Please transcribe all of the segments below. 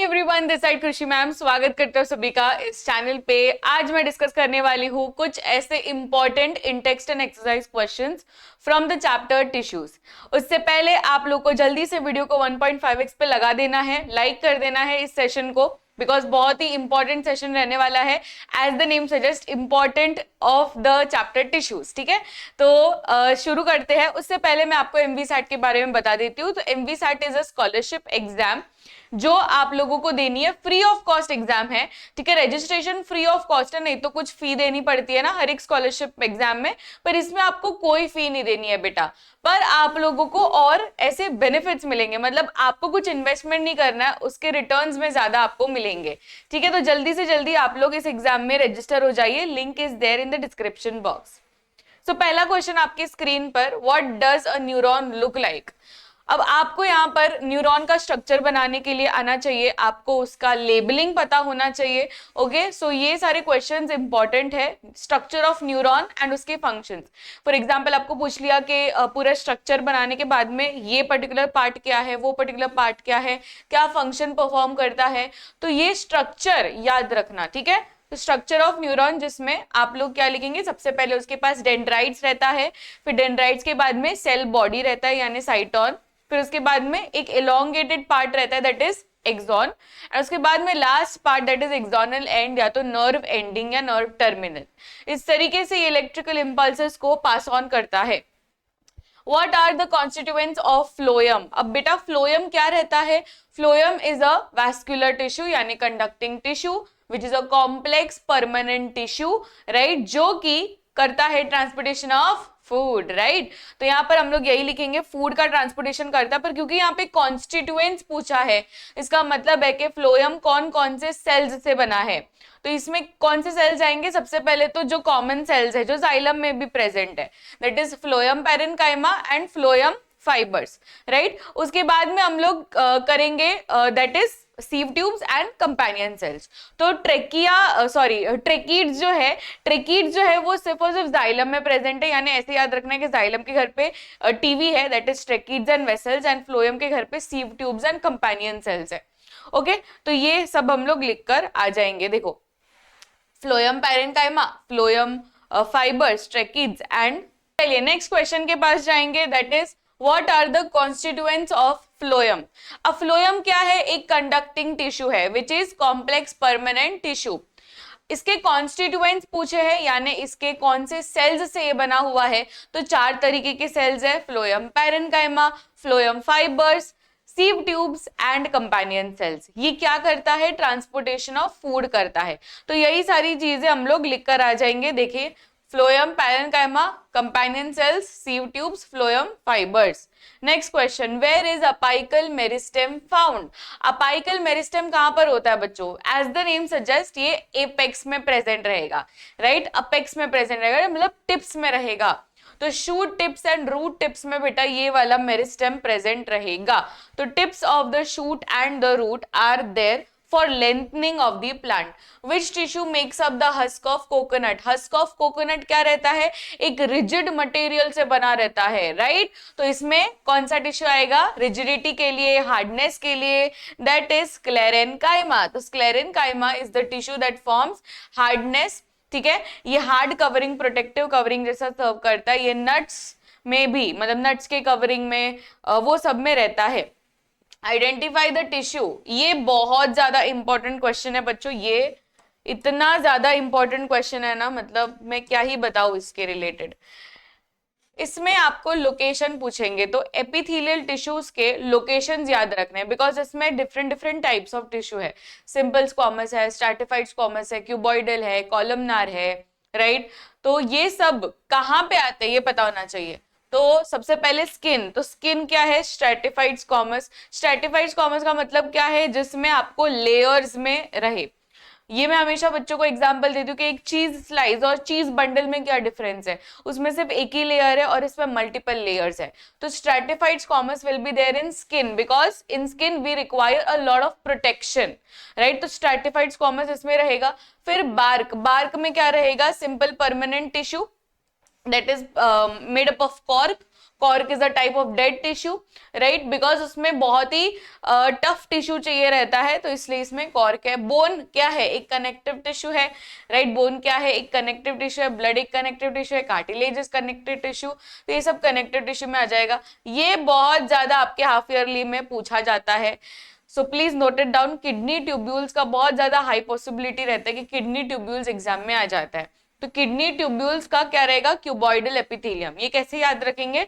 Everyone, this side Krishi ma'am स्वागत करते हो सभी का इस चैनल पे। आज मैं डिस्कस करने वाली हूँ कुछ ऐसे important in text and exercise questions from the chapter tissues. उससे पहले आप लोग को जल्दी से वीडियो को 1.5x पे लगा देना है, लाइक कर देना है इस सेशन को, बिकॉज बहुत ही इंपॉर्टेंट सेशन रहने वाला है। As the name suggest important of the chapter tissues. ठीक है, तो शुरू करते हैं। उससे पहले मैं आपको एमवीसैट के बारे में बता देती हूँ। तो एमवीसैट इज अ स्कॉलरशिप एग्जाम जो आप लोगों को देनी है, फ्री ऑफ कॉस्ट एग्जाम है। ठीक है, रजिस्ट्रेशन फ्री ऑफ कॉस्ट है, नहीं तो कुछ फी देनी पड़ती है ना हर एक स्कॉलरशिप एग्जाम में, पर इसमें आपको कोई फी नहीं देनी है बेटा। पर आप लोगों को और ऐसे बेनिफिट्स मिलेंगे, मतलब आपको कुछ इन्वेस्टमेंट नहीं करना है, उसके रिटर्न्स में ज्यादा आपको मिलेंगे। ठीक है, तो जल्दी से जल्दी आप लोग इस एग्जाम में रजिस्टर हो जाइए, link is there in the description box. So पहला क्वेश्चन आपकी स्क्रीन पर, what does a neuron look like. अब आपको यहाँ पर न्यूरॉन का स्ट्रक्चर बनाने के लिए आना चाहिए, आपको उसका लेबलिंग पता होना चाहिए। ओके, सो ये सारे क्वेश्चंस इंपॉर्टेंट है, स्ट्रक्चर ऑफ न्यूरॉन एंड उसके फंक्शंस। फॉर एग्जांपल आपको पूछ लिया कि पूरा स्ट्रक्चर बनाने के बाद में ये पर्टिकुलर पार्ट क्या है, वो पर्टिकुलर पार्ट क्या है, क्या फंक्शन परफॉर्म करता है, तो ये स्ट्रक्चर याद रखना। ठीक है, तो स्ट्रक्चर ऑफ न्यूरॉन, जिसमें आप लोग क्या लिखेंगे, सबसे पहले उसके पास डेंड्राइट्स रहता है, फिर डेंड्राइट्स के बाद में सेल बॉडी रहता है यानी साइटॉन, फिर उसके बाद में एक एलोंगेटेड पार्ट रहता है दैट इज एक्सॉन, और उसके बाद में last part that is axonal and या तो नर्व एंडिंग या नर्व टर्मिनल। इस तरीके से ये इलेक्ट्रिकल इंपल्सेस को पास ऑन करता है। What are the constituents of phloem? अब बेटा फ्लोएम क्या रहता है? Phloem is a vascular tissue यानी conducting tissue which is a complex permanent tissue, right, जो कि करता है ट्रांसपोर्टेशन ऑफ फूड, राइट। तो यहाँ पर हम लोग यही लिखेंगे, फूड का ट्रांसपोर्टेशन करता है। पर क्योंकि यहाँ पे कॉन्स्टिट्यूएंट्स पूछा है, इसका मतलब है कि फ्लोएम कौन कौन से सेल्स से बना है। तो इसमें कौन से सेल्स आएंगे? सबसे पहले तो जो कॉमन सेल्स है जो जाइलम में भी प्रेजेंट है, that is phloem parenchyma and phloem fibres, right. उसके बाद में हम लोग करेंगे that is सीव tubes and companion sales. तो ट्रेकीड्स जो है वो सिर्फ और सिर्फ जाइलम में प्रेजेंट है, यानी ऐसे याद रखना है कि जाइलम के घर पे टीवी है that is tracheids and vessels, and phloem के घर पे sieve tubes and companion cells है। ओके, तो ये सब हम लोग लिखकर आ जाएंगे। देखो, phloem parenchyma, phloem fibres, tracheids and, चलिए नेक्स्ट क्वेश्चन के पास जाएंगे, that is what are the constituents of phloem. अब फ्लोएम क्या है? एक कंडक्टिंग टिश्यू है which is complex permanent tissue. इसके कॉन्स्टिट्यूएंट्स पूछे हैं, यानी इसके कौन से सेल्स से ये बना हुआ है। तो 4 तरीके के सेल्स है, phloem parenchyma, phloem fibres, सीव tubes and companion sales. ये क्या करता है? ट्रांसपोर्टेशन ऑफ फूड करता है। तो यही सारी चीजें हम लोग लिख कर आ जाएंगे। देखिए, phloem parenchyma, companion cells, sieve tubes, phloem fibres. Next question, where is apical meristem found. Apical meristem कहां पर होता है बच्चों? एज द नेम सजेस्ट, ये एपेक्स में प्रेजेंट रहेगा, राइट, अपेक्स में प्रेजेंट रहेगा, मतलब टिप्स में रहेगा। तो shoot tips and root tips में बेटा ये वाला मेरिस्टेम प्रेजेंट रहेगा। तो tips of the shoot and the root are there for lengthening of the plant. Which tissue makes up the husk of coconut. Husk of coconut क्या रहता है? एक रिजिड मटेरियल से बना रहता है, राइट। तो इसमें कौन सा टिश्यू आएगा रिजिडिटी के लिए, हार्डनेस के लिए? That is sclerenchyma. तो sclerenchyma is the tissue that forms hardness. ठीक है, ये हार्ड कवरिंग, प्रोटेक्टिव कवरिंग जैसा सर्व करता है। ये नट्स में भी, मतलब नट्स के कवरिंग में, वो सब में रहता है। आइडेंटिफाई द टिश्यू, ये बहुत ज्यादा इंपॉर्टेंट क्वेश्चन है बच्चों। ये इतना ज्यादा इंपॉर्टेंट क्वेश्चन है ना, मतलब मैं क्या ही बताऊं इसके रिलेटेड। इसमें आपको लोकेशन पूछेंगे, तो एपिथेलियल टिश्यूज के लोकेशंस याद रखने हैं, बिकॉज इसमें different different types of tissue है। सिंपल स्क्वामस है, स्ट्रैटिफाइड स्क्वामस है, क्यूबॉइडल है, कॉलमनार है, राइट। तो ये सब कहाँ पे आते हैं ये पता होना चाहिए। तो सबसे पहले स्किन, तो स्किन क्या है? Stratified squamous. स्ट्रैटिफाइड स्क्वामस का मतलब क्या है? जिसमें आपको लेयर्स में रहे। ये मैं हमेशा बच्चों को एग्जांपल देती हूँ कि एक चीज स्लाइस और चीज बंडल में क्या डिफरेंस है। उसमें सिर्फ एक ही लेयर है और इसमें मल्टीपल लेयर्स है। तो stratified squamous will be there in skin, because in skin we require a lot of protection, right. तो स्ट्रैटिफाइड स्क्वामस इसमें रहेगा। फिर बार्क, बार्क में क्या रहेगा? Simple permanent tissue that is made up of cork. Cork is a type of dead tissue, right, because उसमें बहुत ही tough tissue चाहिए रहता है, तो इसलिए इसमें कॉर्क है। बोन क्या है, एक कनेक्टिव टिश्यू है, राइट, बोन क्या है, एक कनेक्टिव टिश्यू है, ब्लड एक कनेक्टिव टिश्यू है, कार्टिलेज इज कनेक्टिव टिश्यू, तो ये सब कनेक्टिव टिश्यू में आ जाएगा। ये बहुत ज्यादा आपके हाफ ईयरली में पूछा जाता है, so please note it down. Kidney tubules का बहुत ज्यादा हाई पॉसिबिलिटी रहता है कि किडनी ट्यूब्यूल्स एग्जाम में आ जाता है। तो किडनी ट्यूब्यूल्स का क्या रहेगा, क्यूबॉइडल एपिथेलियम। ये कैसे याद रखेंगे,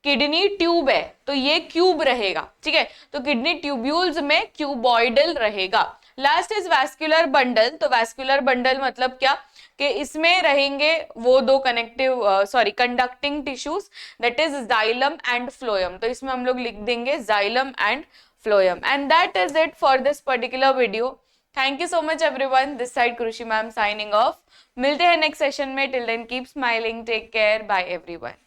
किडनी ट्यूब है तो ये क्यूब रहेगा, ठीक है, तो किडनी ट्यूब्यूल्स में क्यूबॉइडल रहेगा। Last is vascular bundle. तो वैस्कुलर बंडल मतलब क्या कि इसमें रहेंगे वो दो conducting tissues, that is xylem and phloem. तो इसमें हम लोग लिख देंगे xylem and phloem. And that is it for this particular video. Thank you so much everyone, this side Krishi ma'am signing off. मिलते हैं नेक्स्ट सेशन में, till then keep smiling, take care, bye everyone.